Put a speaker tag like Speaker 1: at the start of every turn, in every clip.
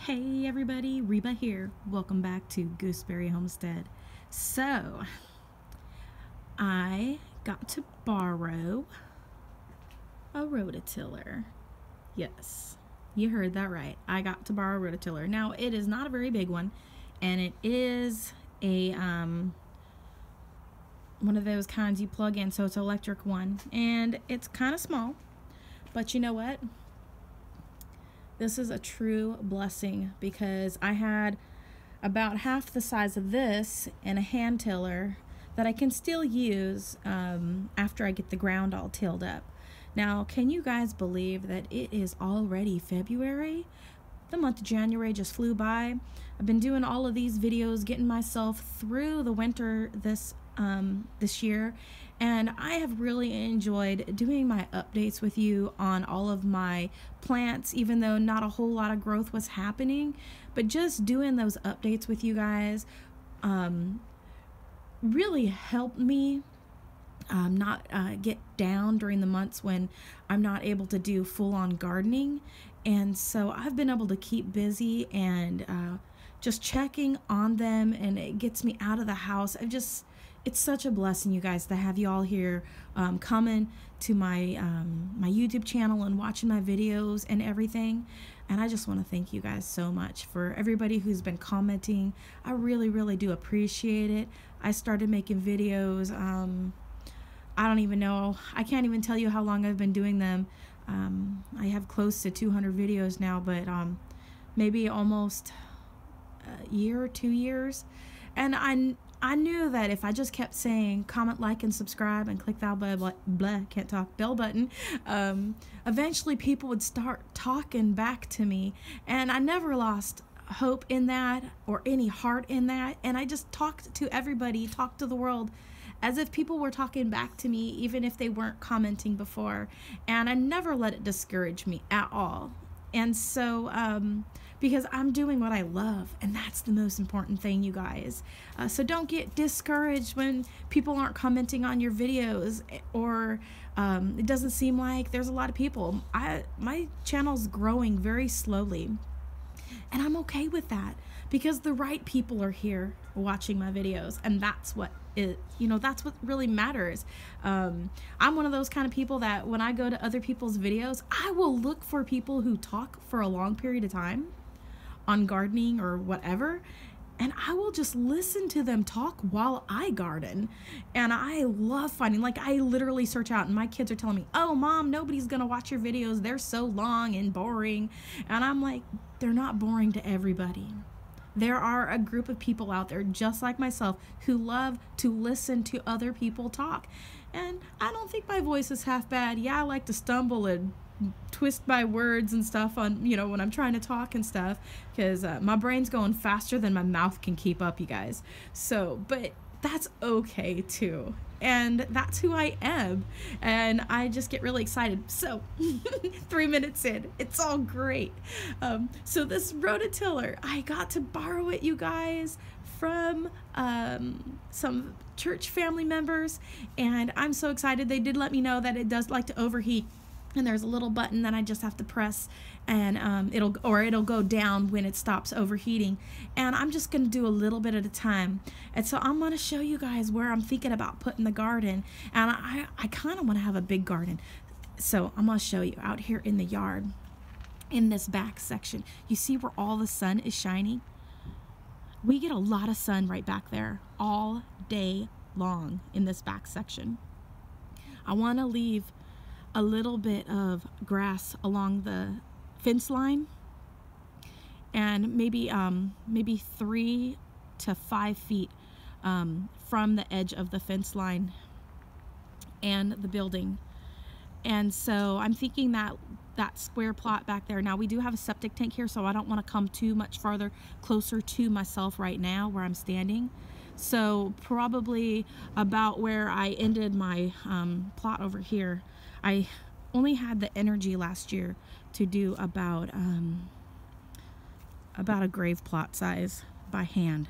Speaker 1: Hey everybody, Reba here. Welcome back to Gooseberry Homestead. So, I got to borrow a rototiller. Yes, you heard that right. I got to borrow a rototiller. Now, it is not a very big one, and it is a one of those kinds you plug in, so it's an electric one, and it's kind of small. But you know what? This is a true blessing because I had about half the size of this and a hand tiller that I can still use after I get the ground all tilled up. Now, can you guys believe that it is already February? The month of January just flew by. I've been doing all of these videos, getting myself through the winter this year, and I have really enjoyed doing my updates with you on all of my plants, even though not a whole lot of growth was happening. But just doing those updates with you guys really helped me not get down during the months when I'm not able to do full-on gardening. And so I've been able to keep busy and just checking on them, and it gets me out of the house. It's such a blessing, you guys, to have you all here coming to my my YouTube channel and watching my videos and everything. And I just want to thank you guys so much for everybody who's been commenting. I really, really do appreciate it. I started making videos. I don't even know. I can't even tell you how long I've been doing them. I have close to 200 videos now, but maybe almost a year or 2 years. And I knew that if I just kept saying comment, like, and subscribe and click that bell button, eventually people would start talking back to me. And I never lost hope in that or any heart in that. And I just talked to everybody, talked to the world as if people were talking back to me, even if they weren't commenting before. And I never let it discourage me at all. And so, because I'm doing what I love, and that's the most important thing, you guys. So don't get discouraged when people aren't commenting on your videos, or it doesn't seem like there's a lot of people. My channel's growing very slowly, and I'm okay with that because the right people are here watching my videos, and that's what that's what really matters. I'm one of those kind of people that when I go to other people's videos, I will look for people who talk for a long period of time on gardening or whatever, and I will just listen to them talk while I garden. And I love finding, like, I literally search out, and my kids are telling me, "Oh, Mom, nobody's gonna watch your videos, they're so long and boring." And I'm like, they're not boring to everybody. There are a group of people out there just like myself who love to listen to other people talk. And I don't think my voice is half bad. Yeah, I like to stumble and twist my words and stuff on, when I'm trying to talk and stuff, because my brain's going faster than my mouth can keep up, you guys. So, but that's okay too. And that's who I am. And I just get really excited. So 3 minutes in, it's all great. So this rototiller, I got to borrow it, you guys, from some church family members. And I'm so excited. They did let me know that it does like to overheat. And there's a little button that I just have to press, and it'll go down when it stops overheating. And I'm just gonna do a little bit at a time. And so I'm gonna show you guys where I'm thinking about putting the garden. And I kind of want to have a big garden, so I'm gonna show you out here in the yard, in this back section. You see where all the sun is shining? We get a lot of sun right back there all day long in this back section. I want to leave a little bit of grass along the fence line, and maybe 3 to 5 feet from the edge of the fence line and the building. And so I'm thinking that square plot back there. Now, we do have a septic tank here, so I don't want to come too much farther closer to myself right now where I'm standing. So probably about where I ended my plot over here. I only had the energy last year to do about a grave plot size by hand.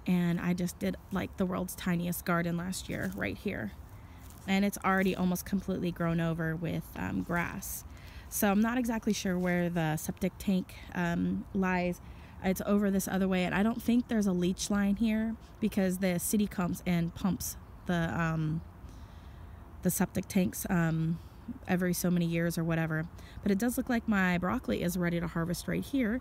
Speaker 1: And I just did like the world's tiniest garden last year right here. And it's already almost completely grown over with grass. So I'm not exactly sure where the septic tank lies. It's over this other way, and I don't think there's a leach line here because the city comes and pumps the septic tanks every so many years or whatever. But it does look like my broccoli is ready to harvest right here,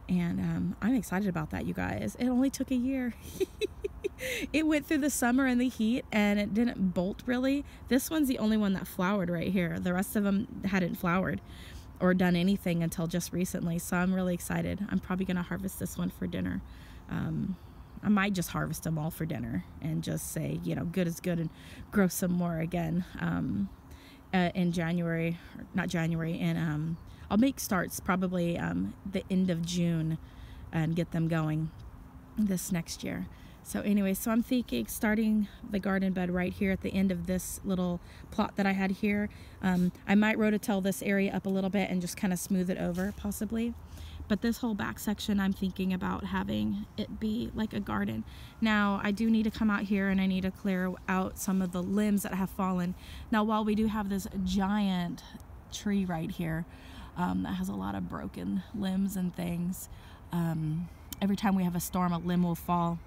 Speaker 1: and I'm excited about that, you guys. It only took a year. It went through the summer and the heat, and it didn't bolt really. This one's the only one that flowered right here. The rest of them hadn't flowered or done anything until just recently, so I'm really excited. I'm probably gonna harvest this one for dinner. I might just harvest them all for dinner and just say, you know, good is good, and grow some more again in January, or not January, and I'll make starts probably the end of June and get them going this next year. So anyway, so I'm thinking starting the garden bed right here at the end of this little plot that I had here. I might rototill this area up a little bit and just kind of smooth it over possibly. But this whole back section, I'm thinking about having it be like a garden. Now, I do need to come out here and I need to clear out some of the limbs that have fallen. Now, while we do have this giant tree right here that has a lot of broken limbs and things, every time we have a storm, a limb will fall.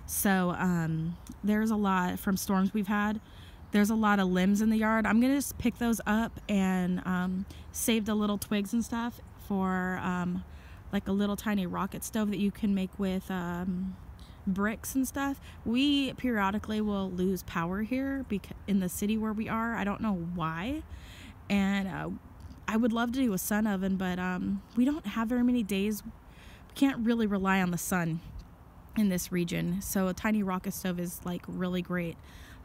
Speaker 1: So there's a lot from storms we've had. There's a lot of limbs in the yard. I'm gonna just pick those up and save the little twigs and stuff for like a little tiny rocket stove that you can make with bricks and stuff. We periodically will lose power here in the city where we are. I don't know why. And I would love to do a sun oven, but we don't have very many days. We can't really rely on the sun in this region, so a tiny rocket stove is like really great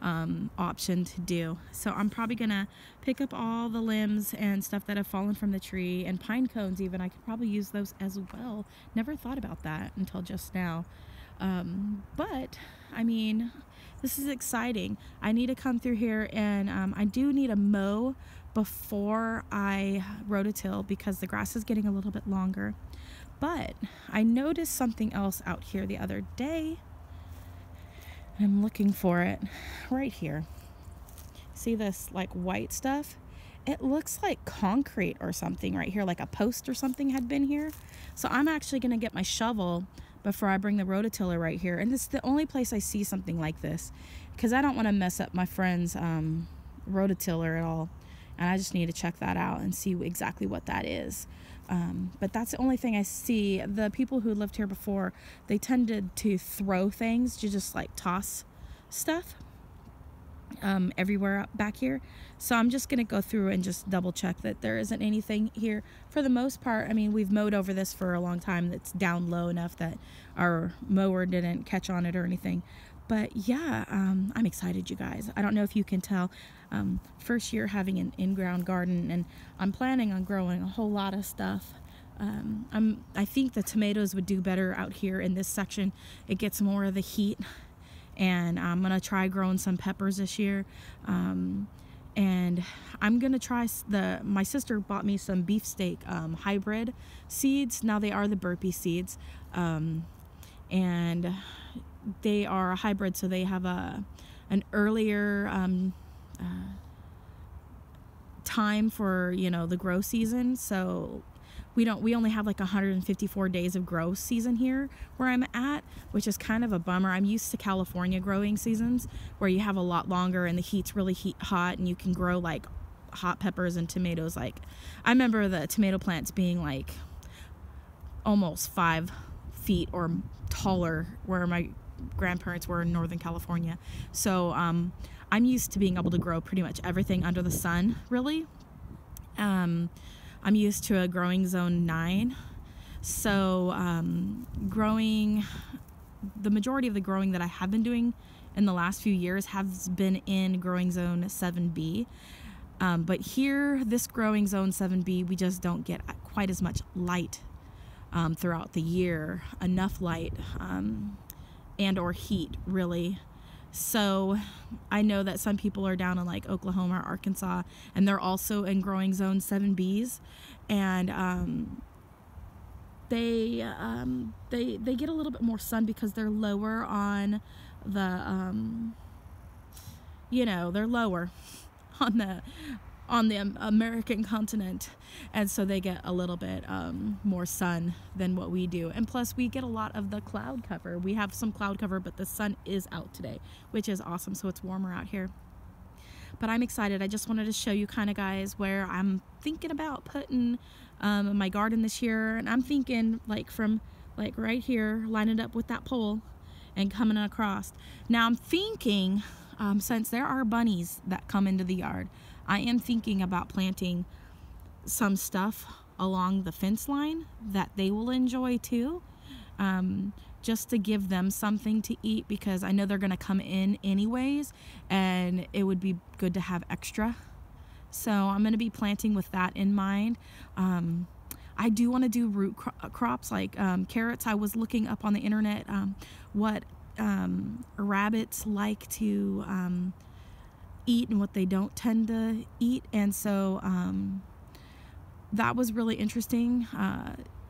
Speaker 1: option to do. So I'm probably gonna pick up all the limbs and stuff that have fallen from the tree, and pine cones even. I could probably use those as well. Never thought about that until just now. But I mean, this is exciting. I need to come through here, and I do need a mow before I rototill because the grass is getting a little bit longer. But I noticed something else out here the other day. I'm looking for it right here. See this like white stuff? It looks like concrete or something right here, like a post or something had been here. So I'm actually gonna get my shovel before I bring the rototiller right here. And this is the only place I see something like this, because I don't want to mess up my friend's rototiller at all. And I just need to check that out and see exactly what that is. But that's the only thing I see. The people who lived here before, they tended to throw things, to just like toss stuff everywhere back here. So I'm just gonna go through and just double check that there isn't anything here. For the most part, I mean, we've mowed over this for a long time. That's down low enough that our mower didn't catch on it or anything. But yeah, I'm excited, you guys. I don't know if you can tell. First year having an in-ground garden, and I'm planning on growing a whole lot of stuff. I think the tomatoes would do better out here in this section. It gets more of the heat, and I'm gonna try growing some peppers this year. And I'm gonna try my sister bought me some beefsteak hybrid seeds. Now they are the burpee seeds, and they are a hybrid, so they have an earlier time for, you know, the grow season. So we only have like 154 days of grow season here where I'm at, which is kind of a bummer. I'm used to California growing seasons where you have a lot longer and the heat's really hot, and you can grow like hot peppers and tomatoes. Like I remember the tomato plants being like almost 5 feet or taller where my grandparents were in Northern California. So I'm used to being able to grow pretty much everything under the sun, really. I'm used to a growing zone 9. So the majority of the growing that I have been doing in the last few years has been in growing zone 7B. But here, this growing zone 7B, we just don't get quite as much light throughout the year, enough light and or heat, really. So I know that some people are down in like Oklahoma or Arkansas, and they're also in growing zone 7Bs, and they get a little bit more sun because they're lower on the they're lower on on the American continent, and so they get a little bit more sun than what we do. And plus we get a lot of the cloud cover. We have some cloud cover, but the sun is out today, which is awesome, so it's warmer out here. But I'm excited. I just wanted to show you kind of, guys, where I'm thinking about putting my garden this year. And I'm thinking like from like right here, line it up with that pole and coming across. Now I'm thinking, since there are bunnies that come into the yard, I am thinking about planting some stuff along the fence line that they will enjoy too, just to give them something to eat, because I know they're going to come in anyways, and it would be good to have extra. So I'm going to be planting with that in mind. I do want to do root crops like carrots. I was looking up on the internet what rabbits like to eat and what they don't tend to eat, and so that was really interesting,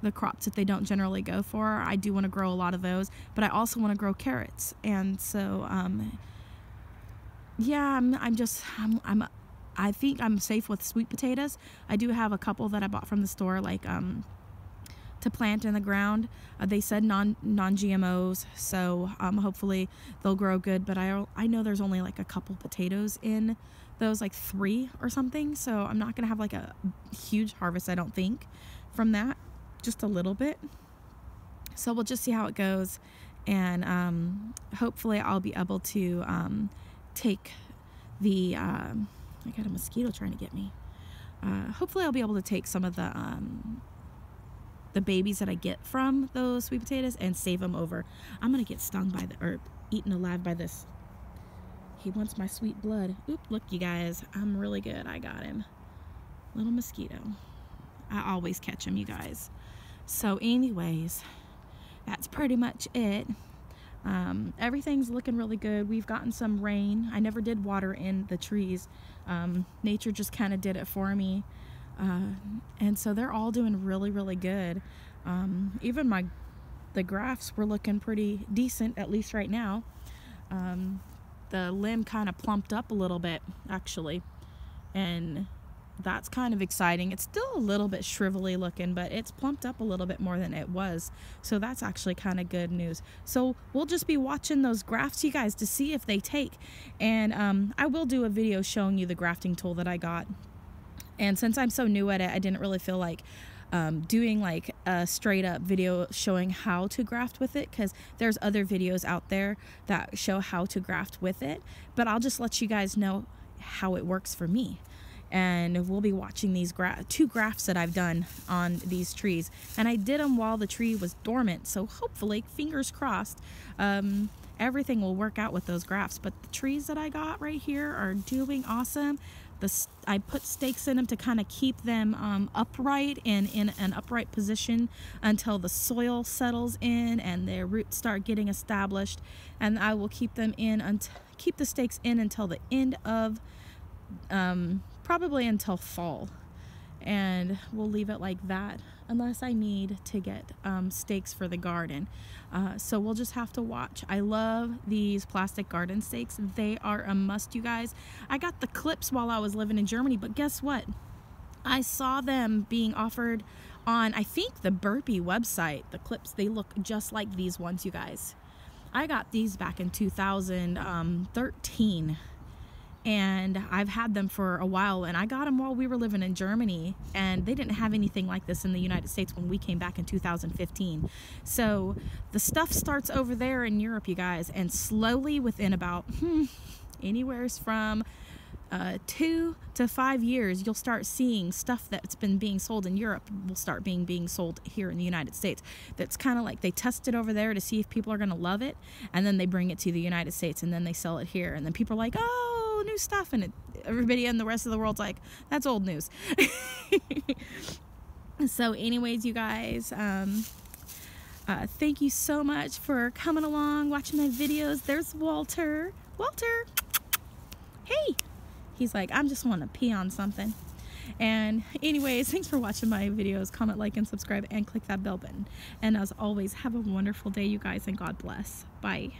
Speaker 1: the crops that they don't generally go for. I do want to grow a lot of those, but I also want to grow carrots. And so yeah, I think I'm safe with sweet potatoes. I do have a couple that I bought from the store, like to plant in the ground. They said non-GMOs, so hopefully they'll grow good. But I know there's only like a couple potatoes in those, like 3 or something. So I'm not gonna have like a huge harvest, I don't think, from that. Just a little bit. So we'll just see how it goes, and hopefully I'll be able to take the I got a mosquito trying to get me. Hopefully I'll be able to take some of the babies that I get from those sweet potatoes and save them over. I'm gonna get stung by or eaten alive by this. He wants my sweet blood. Oop, look you guys, I'm really good. I got him. Little mosquito. I always catch him, you guys. So anyways, that's pretty much it. Everything's looking really good. We've gotten some rain. I never did water in the trees. Nature just kind of did it for me. And so they're all doing really, really good. Even the grafts were looking pretty decent, at least right now. The limb kind of plumped up a little bit, actually. And that's kind of exciting. It's still a little bit shrivelly looking, but it's plumped up a little bit more than it was. So that's actually kind of good news. So we'll just be watching those grafts, you guys, to see if they take. And I will do a video showing you the grafting tool that I got. And since I'm so new at it, I didn't really feel like doing like a straight up video showing how to graft with it, because there's other videos out there that show how to graft with it. But I'll just let you guys know how it works for me. And we'll be watching these 2 grafts that I've done on these trees, and I did them while the tree was dormant, so hopefully, fingers crossed, everything will work out with those grafts. But the trees that I got right here are doing awesome. I put stakes in them to kind of keep them upright and in an upright position until the soil settles in and their roots start getting established, and I will keep them in keep the stakes in until the end of probably until fall, and we'll leave it like that unless I need to get stakes for the garden. So we'll just have to watch. I love these plastic garden stakes. They are a must, you guys. I got the clips while I was living in Germany, but guess what? I saw them being offered on, I think, the Burpee website. The clips, they look just like these ones, you guys. I got these back in 2013. And I've had them for a while, and I got them while we were living in Germany, and they didn't have anything like this in the United States when we came back in 2015. So the stuff starts over there in Europe, you guys, and slowly within about anywhere from 2 to 5 years, you'll start seeing stuff that's been being sold in Europe will start being sold here in the United States. That's kind of like they test it over there to see if people are going to love it, and then they bring it to the United States, and then they sell it here, and then people are like, oh, new stuff, and everybody in the rest of the world's like, that's old news. So anyways, you guys, thank you so much for coming along, watching my videos. There's Walter. Hey, he's like, I'm just want to pee on something. And anyways, thanks for watching my videos. Comment, like, and subscribe, and click that bell button. And as always, have a wonderful day, you guys, and God bless. Bye.